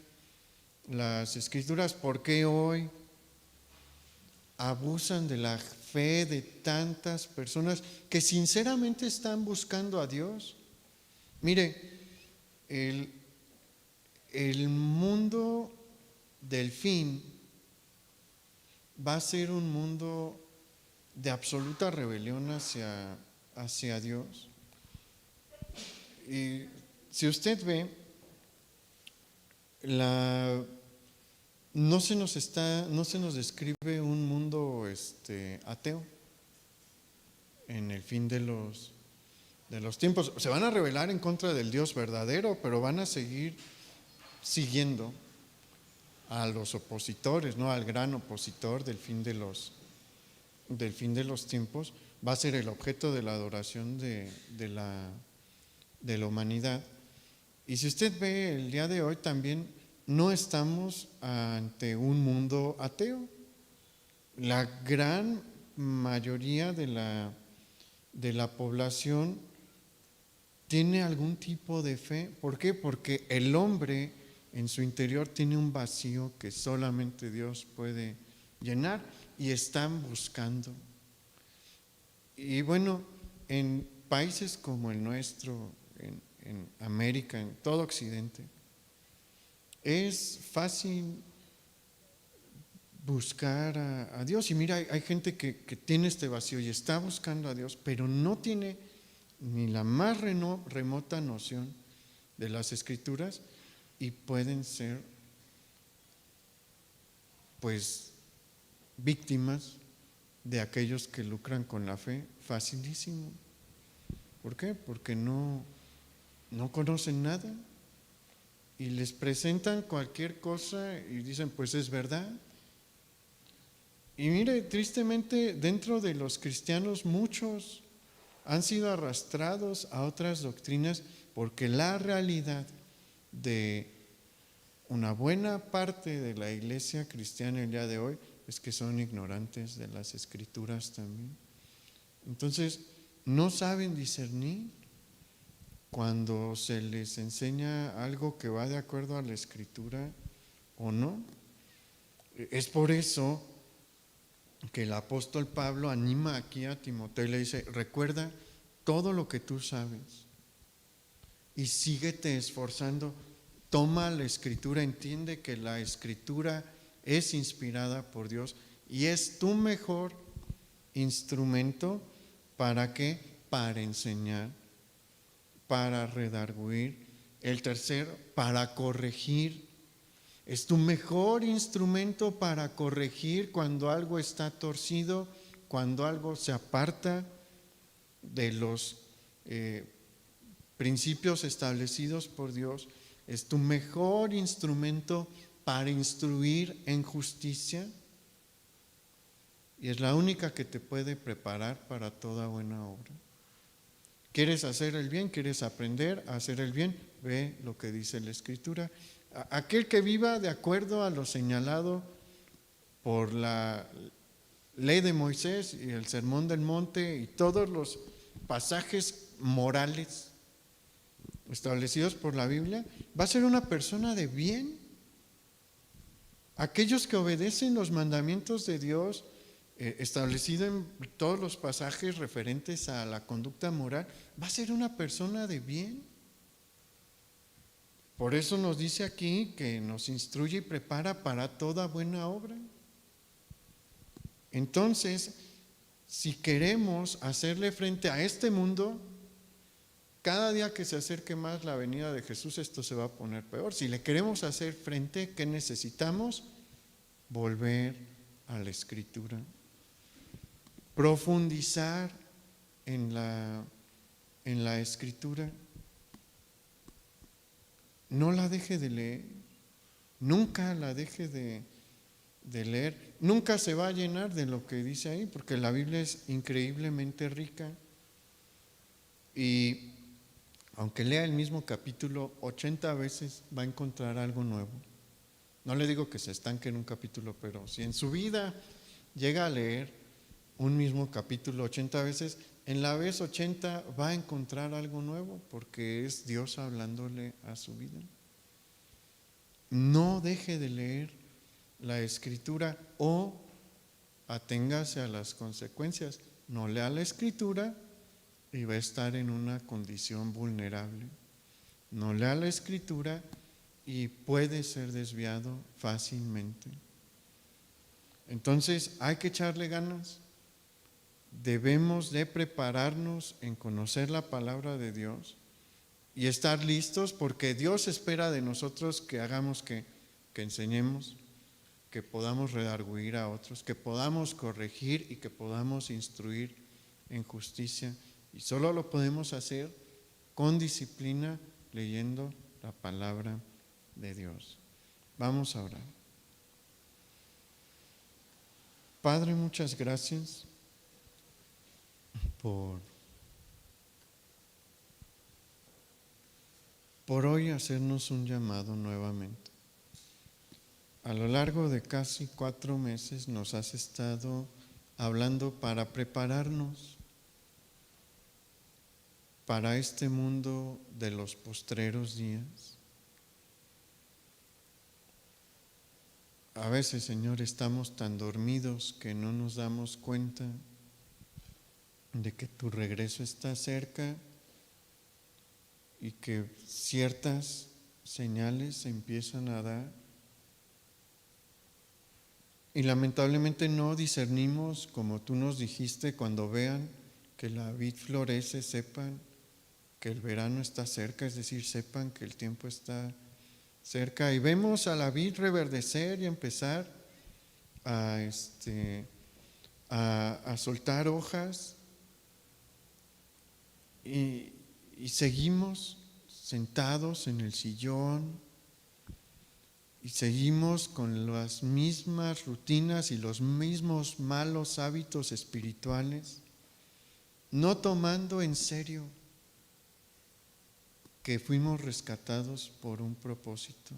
A: las Escrituras. ¿Por qué hoy abusan de la fe de tantas personas que sinceramente están buscando a Dios? Mire, el mundo del fin va a ser un mundo de absoluta rebelión hacia Dios. Y si usted ve, no se nos describe un mundo ateo en el fin de los tiempos. Se van a rebelar en contra del Dios verdadero, pero van a seguir siguiendo a los opositores, ¿no? Al gran opositor del fin de los tiempos. Va a ser el objeto de la adoración de la humanidad. Y si usted ve el día de hoy también, no estamos ante un mundo ateo. La gran mayoría de la población tiene algún tipo de fe. ¿Por qué? Porque el hombre en su interior tiene un vacío que solamente Dios puede llenar y están buscando. Y bueno, en países como el nuestro, en América, en todo Occidente, es fácil buscar a Dios. Y mira, hay gente que tiene este vacío y está buscando a Dios, pero no tiene ni la más remota noción de las Escrituras y pueden ser pues víctimas de aquellos que lucran con la fe facilísimo. ¿Por qué? Porque no conocen nada y les presentan cualquier cosa y dicen pues es verdad. Y mire, tristemente dentro de los cristianos muchos han sido arrastrados a otras doctrinas porque la realidad de una buena parte de la iglesia cristiana el día de hoy es que son ignorantes de las Escrituras también. Entonces, no saben discernir cuando se les enseña algo que va de acuerdo a la Escritura o no. Es por eso que el apóstol Pablo anima aquí a Timoteo y le dice: recuerda todo lo que tú sabes y síguete esforzando. Toma la Escritura, entiende que la Escritura es inspirada por Dios y es tu mejor instrumento. ¿Para qué? Para enseñar, para redarguir. El tercero, para corregir. Es tu mejor instrumento para corregir cuando algo está torcido, cuando algo se aparta de los principios establecidos por Dios. Es tu mejor instrumento para instruir en justicia y es la única que te puede preparar para toda buena obra. ¿Quieres hacer el bien? ¿Quieres aprender a hacer el bien? Ve lo que dice la Escritura. Aquel que viva de acuerdo a lo señalado por la ley de Moisés y el Sermón del Monte y todos los pasajes morales establecidos por la Biblia, va a ser una persona de bien. Aquellos que obedecen los mandamientos de Dios establecidos en todos los pasajes referentes a la conducta moral, va a ser una persona de bien. Por eso nos dice aquí que nos instruye y prepara para toda buena obra. Entonces, si queremos hacerle frente a este mundo, cada día que se acerque más la venida de Jesús, esto se va a poner peor. Si le queremos hacer frente, ¿qué necesitamos? Volver a la Escritura. Profundizar en la Escritura. No la deje de leer. Nunca la deje de leer. Nunca se va a llenar de lo que dice ahí, porque la Biblia es increíblemente rica. Y aunque lea el mismo capítulo 80 veces, va a encontrar algo nuevo. No le digo que se estanque en un capítulo, pero si en su vida llega a leer un mismo capítulo 80 veces, en la vez 80 va a encontrar algo nuevo, porque es Dios hablándole a su vida. No deje de leer la Escritura o aténgase a las consecuencias. No lea la Escritura y va a estar en una condición vulnerable. No lea la Escritura y puede ser desviado fácilmente. Entonces hay que echarle ganas. Debemos de prepararnos en conocer la palabra de Dios y estar listos, porque Dios espera de nosotros que hagamos que enseñemos, que podamos redarguir a otros, que podamos corregir y que podamos instruir en justicia. Y solo lo podemos hacer con disciplina, leyendo la palabra de Dios. Vamos a orar. Padre, muchas gracias por hoy hacernos un llamado nuevamente. a lo largo de casi 4 meses nos has estado hablando para prepararnos para este mundo de los postreros días. A veces, Señor, estamos tan dormidos que no nos damos cuenta de que tu regreso está cerca y que ciertas señales se empiezan a dar. Y lamentablemente no discernimos, como tú nos dijiste, cuando vean que la vid florece, sepan que el verano está cerca, es decir, sepan que el tiempo está cerca. Y vemos a la vid reverdecer y empezar a soltar hojas y seguimos sentados en el sillón y seguimos con las mismas rutinas y los mismos malos hábitos espirituales, no tomando en serio que fuimos rescatados por un propósito,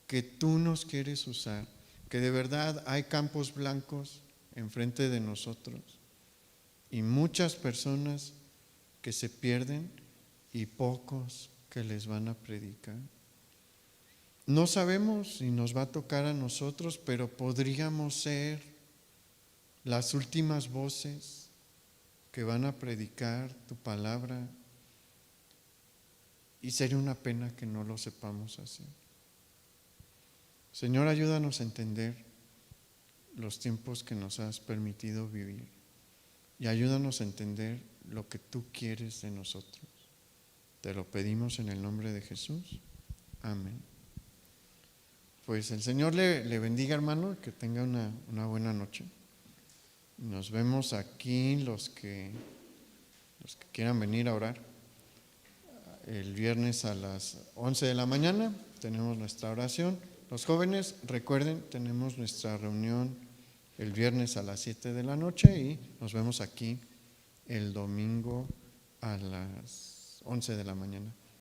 A: que tú nos quieres usar, que de verdad hay campos blancos enfrente de nosotros y muchas personas que se pierden y pocos que les van a predicar. No sabemos si nos va a tocar a nosotros, pero podríamos ser las últimas voces que van a predicar tu palabra y sería una pena que no lo sepamos así. Señor, ayúdanos a entender los tiempos que nos has permitido vivir y ayúdanos a entender lo que tú quieres de nosotros. Te lo pedimos en el nombre de Jesús. Amén. Pues el Señor le bendiga, hermano, que tenga una buena noche. Nos vemos aquí los que quieran venir a orar. El viernes a las 11 de la mañana tenemos nuestra oración. Los jóvenes, recuerden, tenemos nuestra reunión el viernes a las 7 de la noche y nos vemos aquí el domingo a las 11 de la mañana.